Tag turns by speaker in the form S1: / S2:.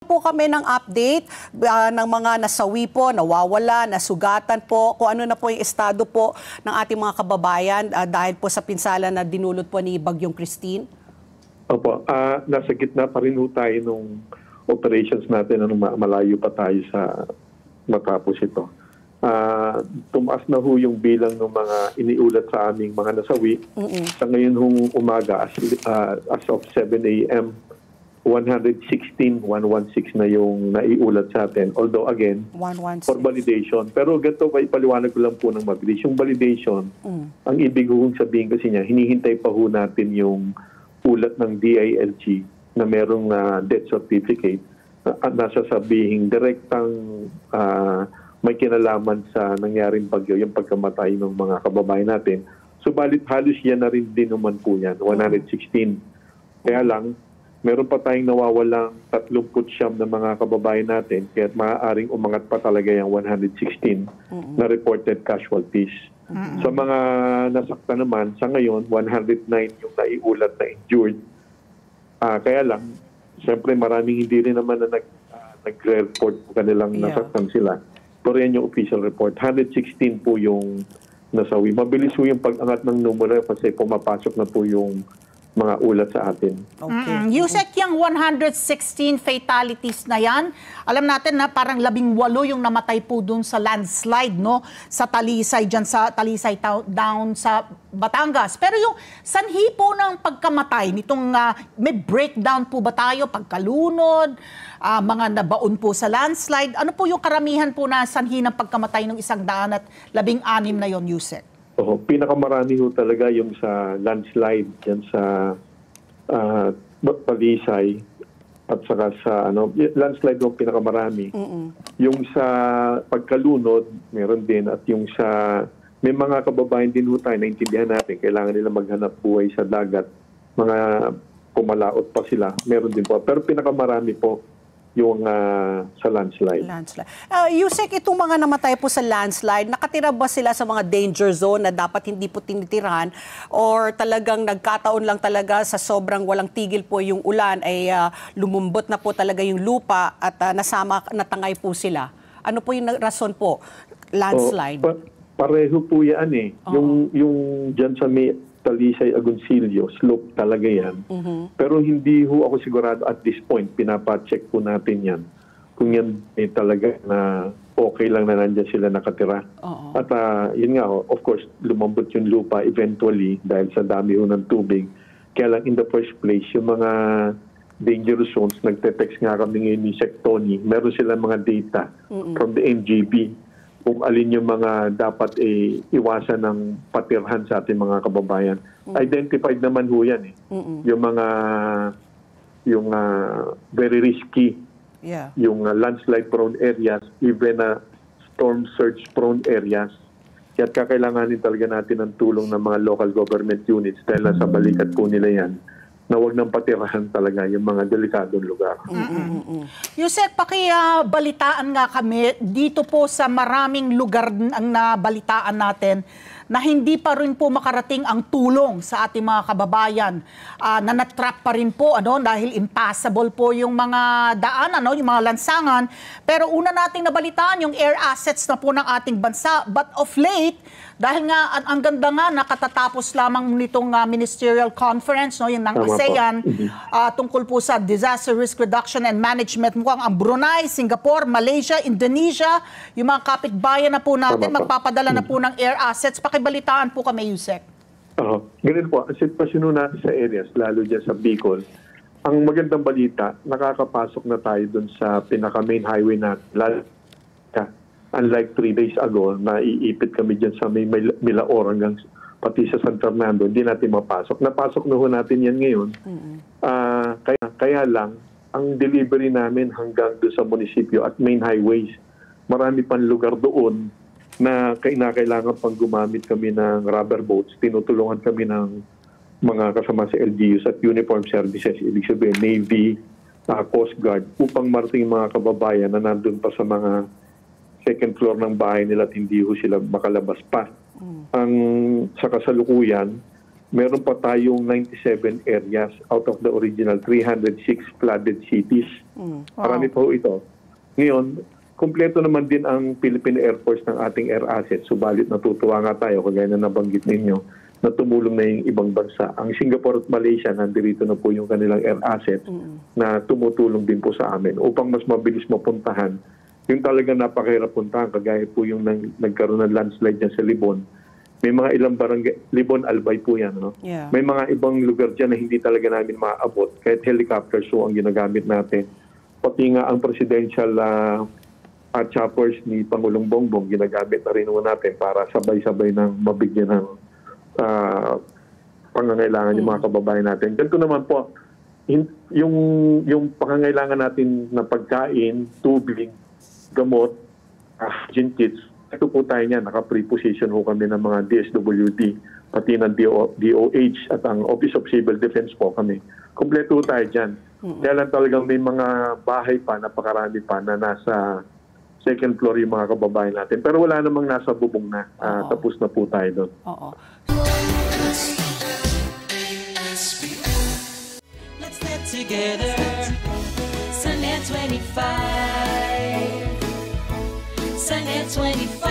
S1: po kami ng update ng mga nasawi po, nawawala, nasugatan po, kung ano na po yung estado po ng ating mga kababayan dahil po sa pinsala na dinulot po ni Bagyong Christine?
S2: Opo, nasa gitna pa rin ho tayo nung operations natin, malayo pa tayo sa matapos ito. Tumaas na ho yung bilang ng mga iniulat sa aming mga nasawi. Sa ngayon hong umaga, as of 7 a.m., 116 na yung naiulat sa atin. Although again,
S1: 116.
S2: for validation. Pero ganito pa ipaliwanag ko lang po ng mabilis. Yung validation, ang ibig kong sabihin kasi niya, hinihintay pa ho natin yung ulat ng DILG na merong death certificate at nasasabihin direktang may kinalaman sa nangyaring bagyo, yung pagkamatay ng mga kababayan natin. Subalit halos yan na rin din naman po yan, 116. Kaya lang, meron pa tayong nawawalang 39 na mga kababayan natin kaya maaaring umangat pa talaga yung 116 na reported casualties. Sa mga nasaktan naman, sa ngayon, 109 yung naiulat na injured. Kaya lang, siyempre maraming hindi rin naman na nag-report po kanilang nasaktan sila. Pero yan yung official report. 116 po yung nasawi. Mabilis po yung pag-angat ng numero kasi pumapasok na po yung mga ulat sa atin.
S3: Okay. Yusek, yung 116 fatalities na yan, alam natin na parang 18 yung namatay po dun sa landslide, no? Sa Talisay, dyan sa Talisay down sa Batangas. Pero yung sanhi po ng pagkamatay, nitong may breakdown po ba tayo, pagkalunod, mga nabaon po sa landslide, ano po yung karamihan po na sanhi ng pagkamatay ng 116 na yon, Yusek?
S2: Pinakamarami ho talaga yung sa landslide, yan sa Talisay at saka sa landslide yung pinakamarami. Yung sa pagkalunod, meron din at yung sa may mga kababayan din ho tayo, naintindihan natin, kailangan nila maghanap buhay sa dagat, mga pumalaot pa sila, meron din po. Pero pinakamarami po yung sa landslide.
S1: Yusek, itong mga namatay po sa landslide, nakatira ba sila sa mga danger zone na dapat hindi po tinitirahan or talagang nagkataon lang talaga sa sobrang walang tigil po yung ulan ay lumumbot na po talaga yung lupa at natangay po sila? Ano po yung rason po? Landslide?
S2: Pareho po yan eh. Yung dyan sa may Talisay, Agoncillo, slope talaga yan. Pero hindi ho ako sigurado at this point, pinapacheck po natin yan. Kung yan talaga na okay lang na nandyan sila nakatira. At yun nga, of course, lumambot yung lupa eventually dahil sa dami ho ng tubig. Kaya lang in the first place, yung mga dangerous zones, nagte-text nga kami ngayon ni Sec Tony, meron silang mga data from the NGB kung alin yung mga dapat iwasan ng patirhan sa ating mga kababayan. Identified naman ho yan eh. Yung mga very risky, yung landslide prone areas, even storm surge prone areas. Kaya kakailanganin talaga natin ng tulong ng mga local government units dahil sa balikat po nila yan na huwag nang patirahan talaga yung mga delikadong lugar.
S3: Yusek, pakibalitaan nga kami dito po sa maraming lugar ang nabalitaan natin na hindi pa rin po makarating ang tulong sa ating mga kababayan. Na natrap pa rin po dahil impassable po yung mga daan, yung mga lansangan. Pero una nating nabalitaan yung air assets na po ng ating bansa. But of late, dahil nga ang ganda nga nakatatapos lamang nitong ministerial conference, yung ng ASEAN, tungkol po sa disaster risk reduction and management. Mukhang ang Brunei, Singapore, Malaysia, Indonesia, yung mga kapitbayan na po natin, magpapadala na po ng air assets. Pakibalitaan po kami, Yusek.
S2: Ganun po, ang sitwasyon natin sa areas, lalo dyan sa Bicol, ang magandang balita, nakakapasok na tayo dun sa pinaka-main highway natin. Unlike 3 days ago, naiipit kami dyan sa may Milaor hanggang pati sa San Fernando, hindi natin mapasok. Napasok na ho natin yan ngayon. Kaya lang, ang delivery namin hanggang doon sa munisipyo at main highways, marami pang lugar doon na kailangan pang gumamit kami ng rubber boats. Tinutulungan kami ng mga kasama sa LGUs at uniform services, ibig sabihin Navy, Coast Guard, upang marating mga kababayan na nandun pa sa mga second floor ng bahay nila at hindi ho sila makalabas pa. Ang sa kasalukuyan, meron pa tayong 97 areas out of the original 306 flooded cities. Marami po ito. Ngayon, kumpleto naman din ang Philippine Air Force ng ating air assets. Subalit natutuwa nga tayo, kagaya na nabanggit ninyo, na tumulong na yung ibang bansa. Ang Singapore at Malaysia, nandito na po yung kanilang air assets na tumutulong din po sa amin upang mas mabilis mapuntahan. Yung talaga napakahirap puntahan, kagaya po yung nagkaroon ng landslide dyan sa Libon. May mga ilang barangay, Libon, Albay po yan. No?
S1: Yeah.
S2: May mga ibang lugar dyan na hindi talaga namin maaabot. Kahit helicopter show ang ginagamit natin. Pati nga ang presidential choppers ni Pangulong Bongbong, ginagamit na rin natin para sabay-sabay ng mabigyan ng pangangailangan yung mga kababayan natin. Ganito naman po, yung pangangailangan natin na pagkain, tubig, gamot, hygiene kits, ito po tayo niyan, naka-preposition ho kami ng mga DSWD, pati ng DOH at ang Office of Civil Defense po kami. Kompleto tayo dyan. Kaya lang talagang may mga bahay pa, napakarami pa na nasa second floor yung mga kababayan natin. Pero wala namang nasa bubong na. Tapos na po tayo doon.
S1: Oo.
S4: Let's get together. Sunday 25. Sunday 25.